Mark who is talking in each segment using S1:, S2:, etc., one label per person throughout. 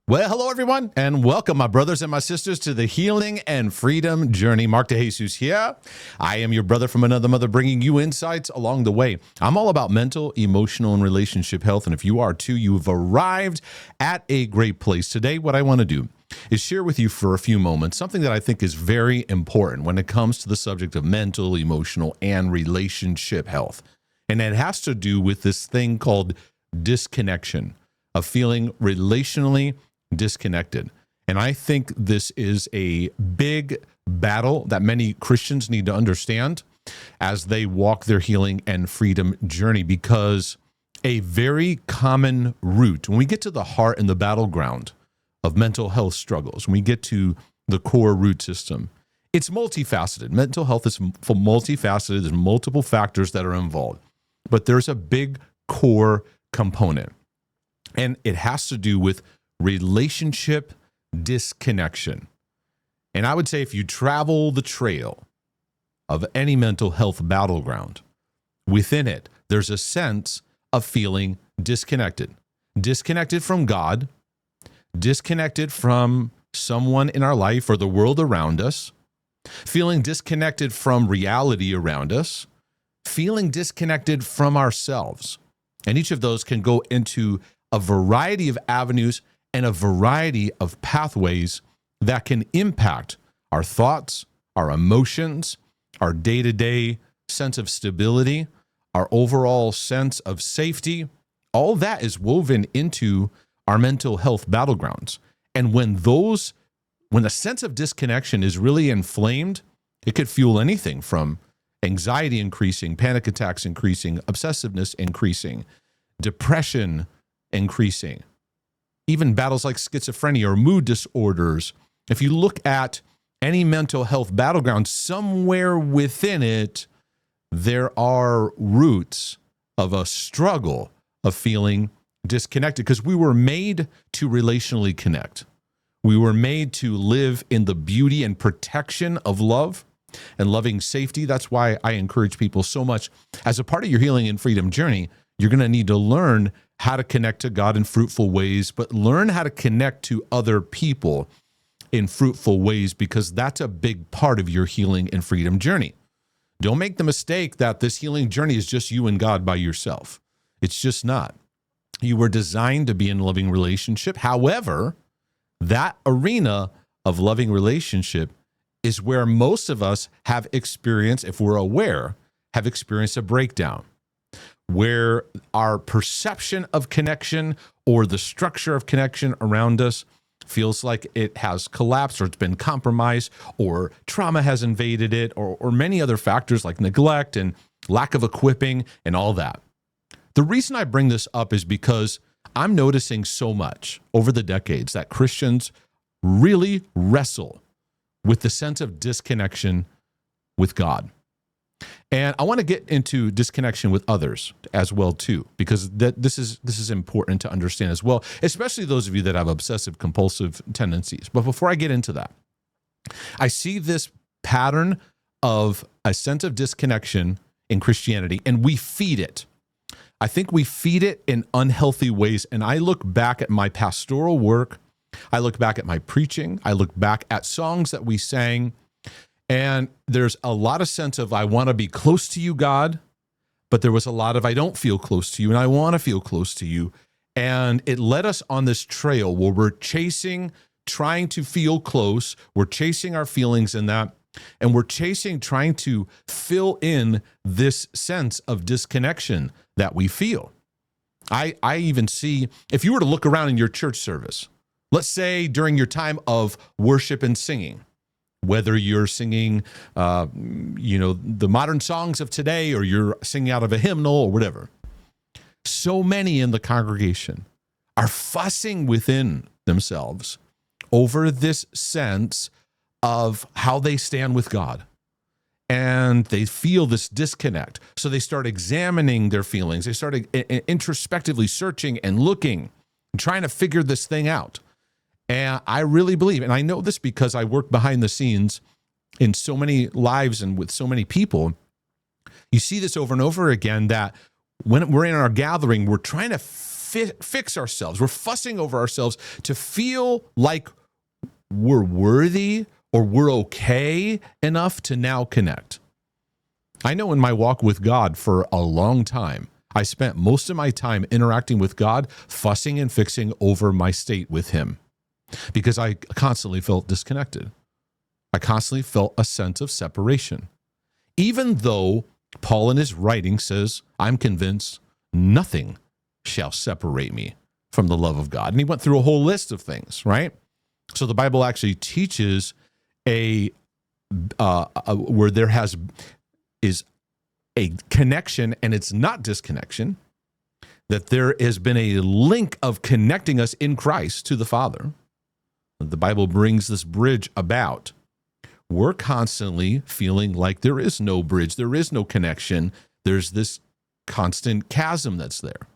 S1: Well, hello, everyone, and welcome, my brothers and my sisters, to the Healing and Freedom Journey. Mark DeJesus here. I am your brother from another mother, bringing you insights along the way. I'm all about mental, emotional, and relationship health, and if you are too, you've arrived at a great place. Today, what I want to do is share with you for a few moments something that I think is very important when it comes to the subject of mental, emotional, and relationship health. And it has to do with this thing called disconnection, of feeling relationally disconnected. And I think this is a big battle that many Christians need to understand as they walk their healing and freedom journey, because a very common root, when we get to the heart and the battleground of mental health struggles, when we get to the core root system, it's multifaceted. Mental health is multifaceted. There's multiple factors that are involved, but there's a big core component, and it has to do with relationship disconnection. And I would say if you travel the trail of any mental health battleground, within it, there's a sense of feeling disconnected. Disconnected from God, disconnected from someone in our life or the world around us, feeling disconnected from reality around us, feeling disconnected from ourselves. And each of those can go into a variety of avenues and a variety of pathways that can impact our thoughts, our emotions, our day-to-day sense of stability, our overall sense of safety. All that is woven into our mental health battlegrounds. And when a sense of disconnection is really inflamed, it could fuel anything from anxiety increasing, panic attacks increasing, obsessiveness increasing, depression increasing, even battles like schizophrenia or mood disorders. If you look at any mental health battleground, somewhere within it, there are roots of a struggle of feeling disconnected, because we were made to relationally connect. We were made to live in the beauty and protection of love and loving safety. That's why I encourage people so much. As a part of your healing and freedom journey, you're going to need to learn how to connect to God in fruitful ways, but learn how to connect to other people in fruitful ways, because that's a big part of your healing and freedom journey. Don't make the mistake that this healing journey is just you and God by yourself. It's just not. You were designed to be in a loving relationship. However, that arena of loving relationship is where most of us have experienced, if we're aware, have experienced a breakdown, where our perception of connection or the structure of connection around us feels like it has collapsed, or it's been compromised, or trauma has invaded it, or many other factors like neglect and lack of equipping and all that. The reason I bring this up is because I'm noticing so much over the decades that Christians really wrestle with the sense of disconnection with God. And I want to get into disconnection with others as well too, because this is important to understand as well, especially those of you that have obsessive compulsive tendencies. But before I get into that, I see this pattern of a sense of disconnection in Christianity, and we feed it. I think we feed it in unhealthy ways. And I look back at my pastoral work, I look back at my preaching, I look back at songs that we sang, and there's a lot of sense of, I want to be close to you, God, but there was a lot of, I don't feel close to you, and I want to feel close to you. And it led us on this trail where we're chasing, trying to feel close. We're chasing our feelings in that, and we're chasing, trying to fill in this sense of disconnection that we feel. I even see, if you were to look around in your church service, let's say during your time of worship and singing, whether you're singing, the modern songs of today, or you're singing out of a hymnal or whatever, so many in the congregation are fussing within themselves over this sense of how they stand with God. And they feel this disconnect. So they start examining their feelings. They start introspectively searching and looking and trying to figure this thing out. And I really believe, and I know this because I work behind the scenes in so many lives and with so many people, you see this over and over again, that when we're in our gathering, we're trying to fix ourselves. We're fussing over ourselves to feel like we're worthy or we're okay enough to now connect. I know in my walk with God for a long time, I spent most of my time interacting with God, fussing and fixing over my state with him because I constantly felt disconnected. I constantly felt a sense of separation. Even though Paul in his writing says, I'm convinced nothing shall separate me from the love of God. And he went through a whole list of things, right? So the Bible actually teaches where there is a connection, and it's not disconnection, that there has been a link of connecting us in Christ to the Father. The Bible brings this bridge about. We're constantly feeling like there is no bridge, there is no connection. There's this constant chasm that's there.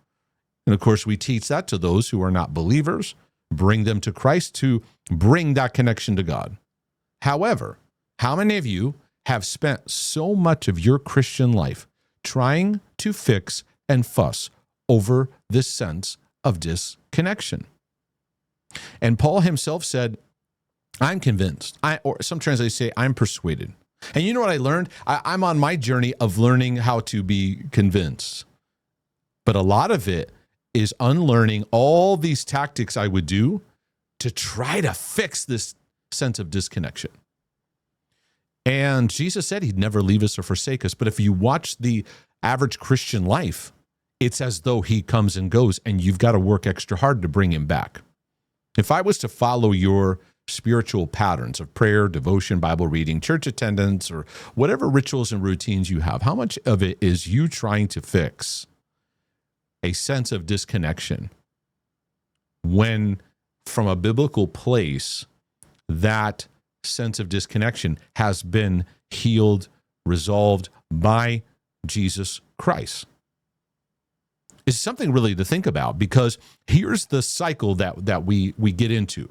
S1: And of course, we teach that to those who are not believers, bring them to Christ to bring that connection to God. However, how many of you have spent so much of your Christian life trying to fix and fuss over this sense of disconnection? And Paul himself said, I'm convinced, or some translations say, I'm persuaded. And you know what I learned? I'm on my journey of learning how to be convinced. But a lot of it is unlearning all these tactics I would do to try to fix this sense of disconnection. And Jesus said he'd never leave us or forsake us. But if you watch the average Christian life, it's as though he comes and goes, and you've got to work extra hard to bring him back. If I was to follow your spiritual patterns of prayer, devotion, Bible reading, church attendance, or whatever rituals and routines you have, how much of it is you trying to fix a sense of disconnection when from a biblical place that sense of disconnection has been healed, resolved by Jesus Christ? It's something really to think about, because here's the cycle that we get into.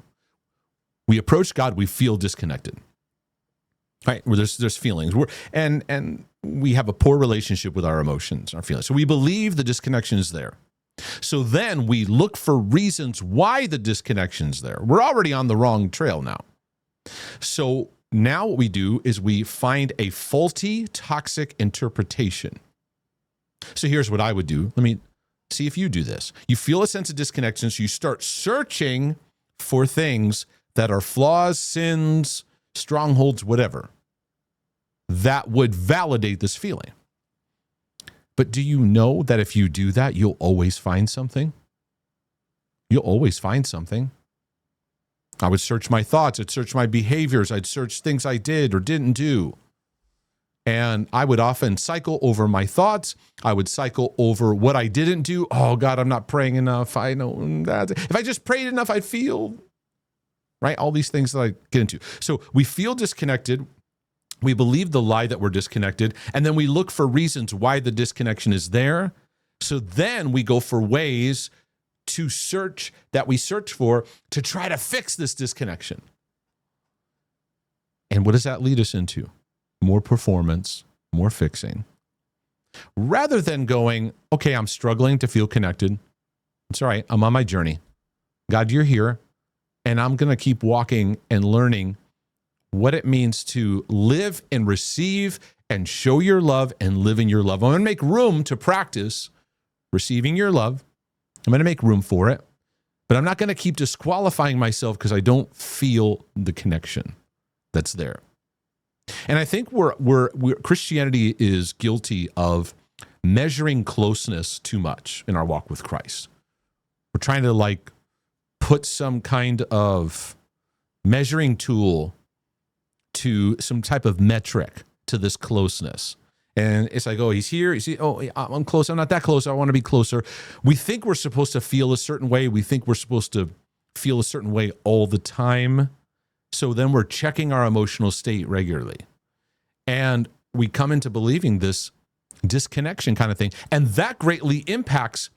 S1: We approach God, we feel disconnected, right? Where there's feelings, and we have a poor relationship with our emotions, our feelings. So we believe the disconnection is there. So then we look for reasons why the disconnection's there. We're already on the wrong trail now. So now what we do is we find a faulty, toxic interpretation. So here's what I would do. Let me see if you do this. You feel a sense of disconnection, so you start searching for things that are flaws, sins, strongholds, whatever, that would validate this feeling. But do you know that if you do that, you'll always find something? You'll always find something. I would search my thoughts, I'd search my behaviors, I'd search things I did or didn't do. And I would often cycle over my thoughts. I would cycle over what I didn't do. Oh, God, I'm not praying enough. I know that. If I just prayed enough, I'd feel, right? All these things that I get into. So we feel disconnected. We believe the lie that we're disconnected. And then we look for reasons why the disconnection is there. So then we go for ways to search for to try to fix this disconnection. And what does that lead us into? More performance, more fixing. Rather than going, okay, I'm struggling to feel connected. It's all right. I'm on my journey. God, you're here. And I'm going to keep walking and learning what it means to live and receive and show your love and live in your love. I'm going to make room to practice receiving your love. I'm going to make room for it. But I'm not going to keep disqualifying myself because I don't feel the connection that's there. And I think Christianity is guilty of measuring closeness too much in our walk with Christ. We're trying to put some kind of measuring tool to some type of metric to this closeness. And it's like, oh, he's here. You see, oh, I'm close. I'm not that close. I want to be closer. We think we're supposed to feel a certain way. We think we're supposed to feel a certain way all the time. So then we're checking our emotional state regularly. And we come into believing this disconnection kind of thing. And that greatly impacts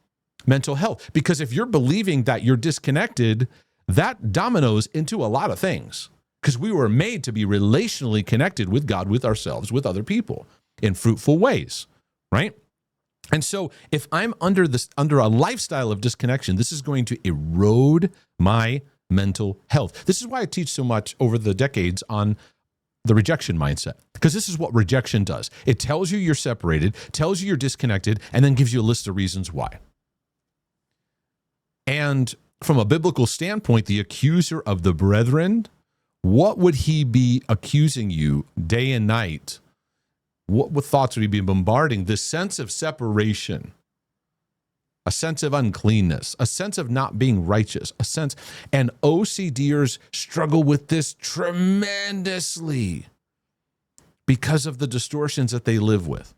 S1: mental health. Because if you're believing that you're disconnected, that dominoes into a lot of things. Because we were made to be relationally connected with God, with ourselves, with other people in fruitful ways, right? And so if I'm under a lifestyle of disconnection, this is going to erode my mental health. This is why I teach so much over the decades on the rejection mindset, because this is what rejection does. It tells you you're separated, tells you you're disconnected, and then gives you a list of reasons why. And from a biblical standpoint, the accuser of the brethren, what would he be accusing you day and night? What thoughts would he be bombarding? This sense of separation, a sense of uncleanness, a sense of not being righteous, and OCDers struggle with this tremendously because of the distortions that they live with.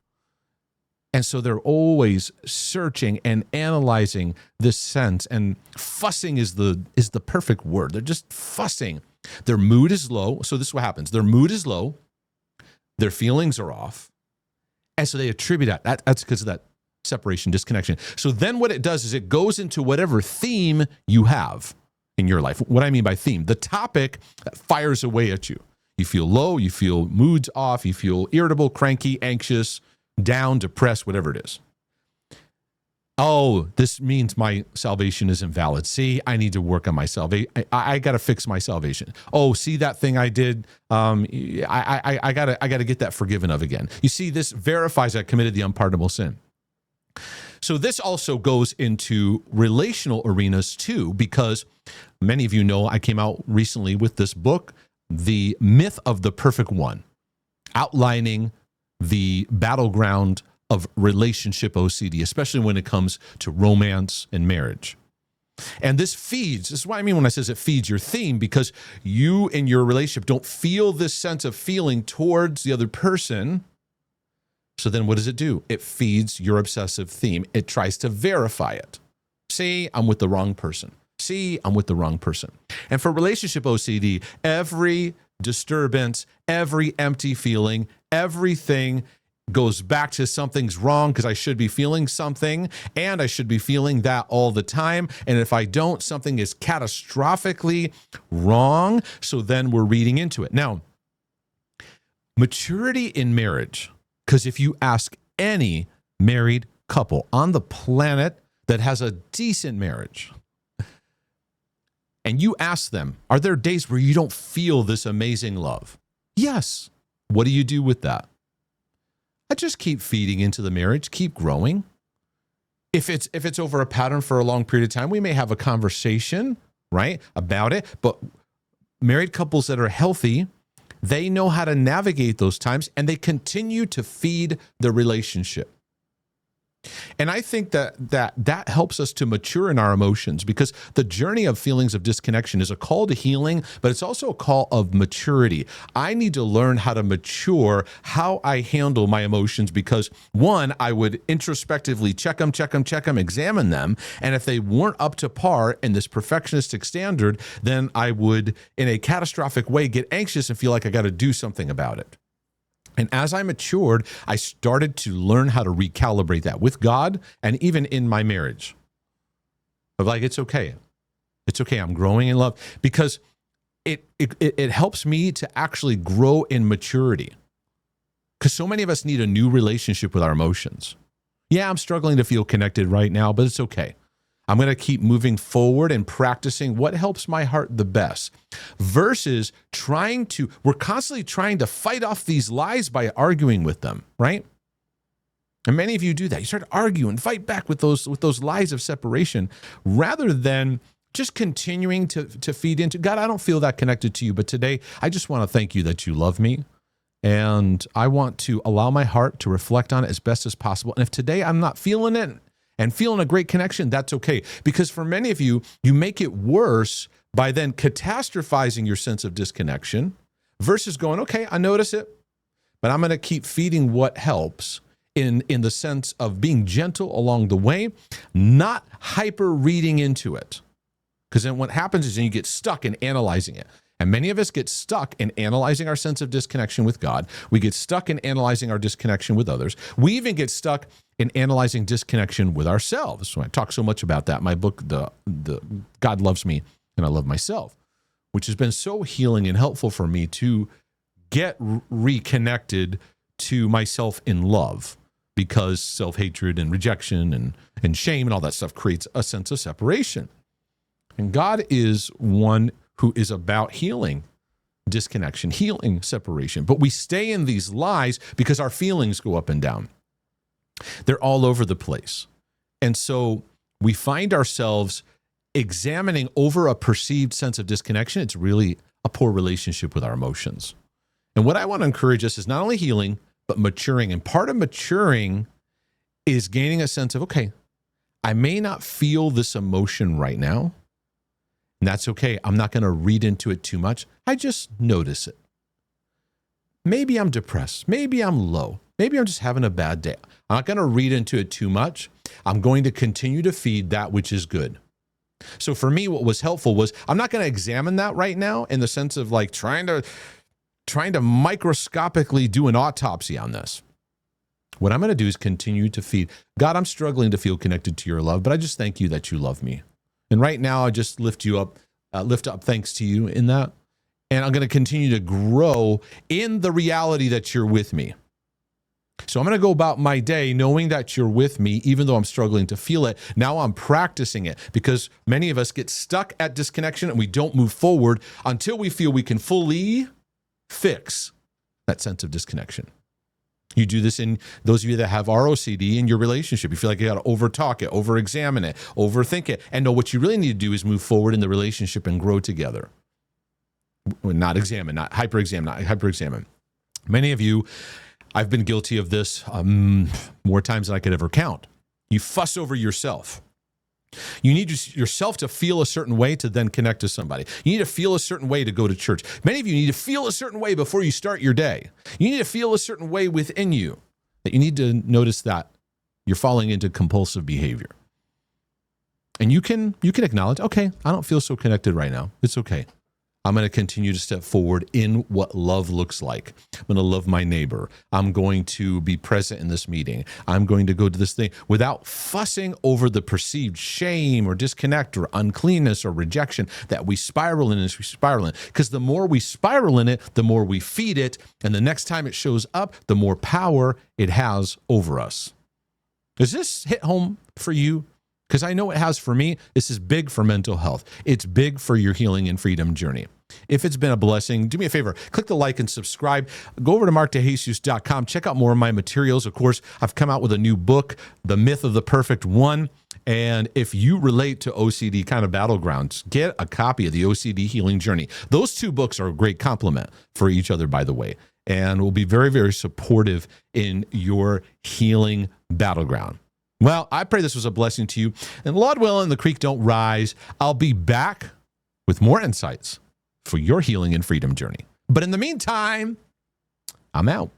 S1: And so they're always searching and analyzing this sense, and fussing is the perfect word. They're just fussing. Their mood is low. So this is what happens. Their mood is low. Their feelings are off. And so they attribute that. That's because of that separation, disconnection. So then what it does is it goes into whatever theme you have in your life. What I mean by theme, the topic that fires away at you. You feel low, you feel moods off, you feel irritable, cranky, anxious, down, depressed, whatever it is. Oh, this means my salvation is invalid. See, I need to work on my salvation. I got to fix my salvation. Oh, see that thing I did? I got to get that forgiven of again. You see, this verifies I committed the unpardonable sin. So this also goes into relational arenas too, because many of you know I came out recently with this book, The Myth of the Perfect One, outlining the battleground of relationship OCD, especially when it comes to romance and marriage. And this is what I mean when I says it feeds your theme, because you in your relationship don't feel this sense of feeling towards the other person. So then what does it do? It feeds your obsessive theme. It tries to verify it. See, I'm with the wrong person. See, I'm with the wrong person. And for relationship OCD, every disturbance, every empty feeling, everything goes back to something's wrong because I should be feeling something, and I should be feeling that all the time. And if I don't, something is catastrophically wrong. So then we're reading into it. Now, maturity in marriage, because if you ask any married couple on the planet that has a decent marriage, and you ask them, are there days where you don't feel this amazing love? Yes. What do you do with that? I just keep feeding into the marriage, keep growing. If it's over a pattern for a long period of time, we may have a conversation, right, about it. But married couples that are healthy, they know how to navigate those times, and they continue to feed the relationship. And I think that helps us to mature in our emotions, because the journey of feelings of disconnection is a call to healing, but it's also a call of maturity. I need to learn how to mature how I handle my emotions, because one, I would introspectively check them, examine them. And if they weren't up to par in this perfectionistic standard, then I would, in a catastrophic way, get anxious and feel like I got to do something about it. And as I matured, I started to learn how to recalibrate that with God and even in my marriage. Of like, it's okay. It's okay. I'm growing in love, because it helps me to actually grow in maturity. Because so many of us need a new relationship with our emotions. Yeah, I'm struggling to feel connected right now, but it's okay. I'm going to keep moving forward and practicing what helps my heart the best, versus we're constantly trying to fight off these lies by arguing with them, right? And many of you do that. You start to argue and fight back with those lies of separation, rather than just continuing to feed into, God, I don't feel that connected to you, but today I just want to thank you that you love me. And I want to allow my heart to reflect on it as best as possible. And if today I'm not feeling it, and feeling a great connection, that's okay. Because for many of you, you make it worse by then catastrophizing your sense of disconnection, versus going, okay, I notice it, but I'm going to keep feeding what helps in the sense of being gentle along the way, not hyper reading into it. Because then what happens is then you get stuck in analyzing it. And many of us get stuck in analyzing our sense of disconnection with God. We get stuck in analyzing our disconnection with others. We even get stuck in analyzing disconnection with ourselves. So I talk so much about that in my book, the God Loves Me and I Love Myself, which has been so healing and helpful for me to get reconnected to myself in love. because self-hatred and rejection and shame and all that stuff creates a sense of separation. And God is one who is about healing disconnection, healing separation. But we stay in these lies because our feelings go up and down. They're all over the place. And so we find ourselves examining over a perceived sense of disconnection. It's really a poor relationship with our emotions. And what I want to encourage us is not only healing, but maturing. And part of maturing is gaining a sense of, okay, I may not feel this emotion right now, and that's okay. I'm not going to read into it too much. I just notice it. Maybe I'm depressed. Maybe I'm low. Maybe I'm just having a bad day. I'm not going to read into it too much. I'm going to continue to feed that which is good. So for me, what was helpful was I'm not going to examine that right now in the sense of like trying to microscopically do an autopsy on this. What I'm going to do is continue to feed. God, I'm struggling to feel connected to your love, but I just thank you that you love me. And right now, I just lift up thanks to you in that. And I'm going to continue to grow in the reality that you're with me. So I'm going to go about my day knowing that you're with me, even though I'm struggling to feel it. Now I'm practicing it because many of us get stuck at disconnection and we don't move forward until we feel we can fully fix that sense of disconnection. You do this in those of you that have ROCD in your relationship. You feel like you got to over-talk it, over-examine it, overthink it. And no, what you really need to do is move forward in the relationship and grow together. Not examine, not hyper-examine. Many of you, I've been guilty of this more times than I could ever count. You fuss over yourself. You need yourself to feel a certain way to then connect to somebody. You need to feel a certain way to go to church. Many of you need to feel a certain way before you start your day. You need to feel a certain way within you that you need to notice that you're falling into compulsive behavior. And you can acknowledge, okay, I don't feel so connected right now. It's okay. I'm going to continue to step forward in what love looks like. I'm going to love my neighbor. I'm going to be present in this meeting. I'm going to go to this thing without fussing over the perceived shame or disconnect or uncleanness or rejection that we spiral in as we spiral in. Because the more we spiral in it, the more we feed it. And the next time it shows up, the more power it has over us. Does this hit home for you? Because I know it has for me. This is big for mental health. It's big for your healing and freedom journey. If it's been a blessing, do me a favor, click the like and subscribe. Go over to markdejesus.com. Check out more of my materials. Of course, I've come out with a new book, The Myth of the Perfect One. And if you relate to OCD kind of battlegrounds, get a copy of the OCD Healing Journey. Those two books are a great complement for each other, by the way, and will be very, very supportive in your healing battleground. Well, I pray this was a blessing to you. And Lord willing, the creek don't rise. I'll be back with more insights for your healing and freedom journey. But in the meantime, I'm out.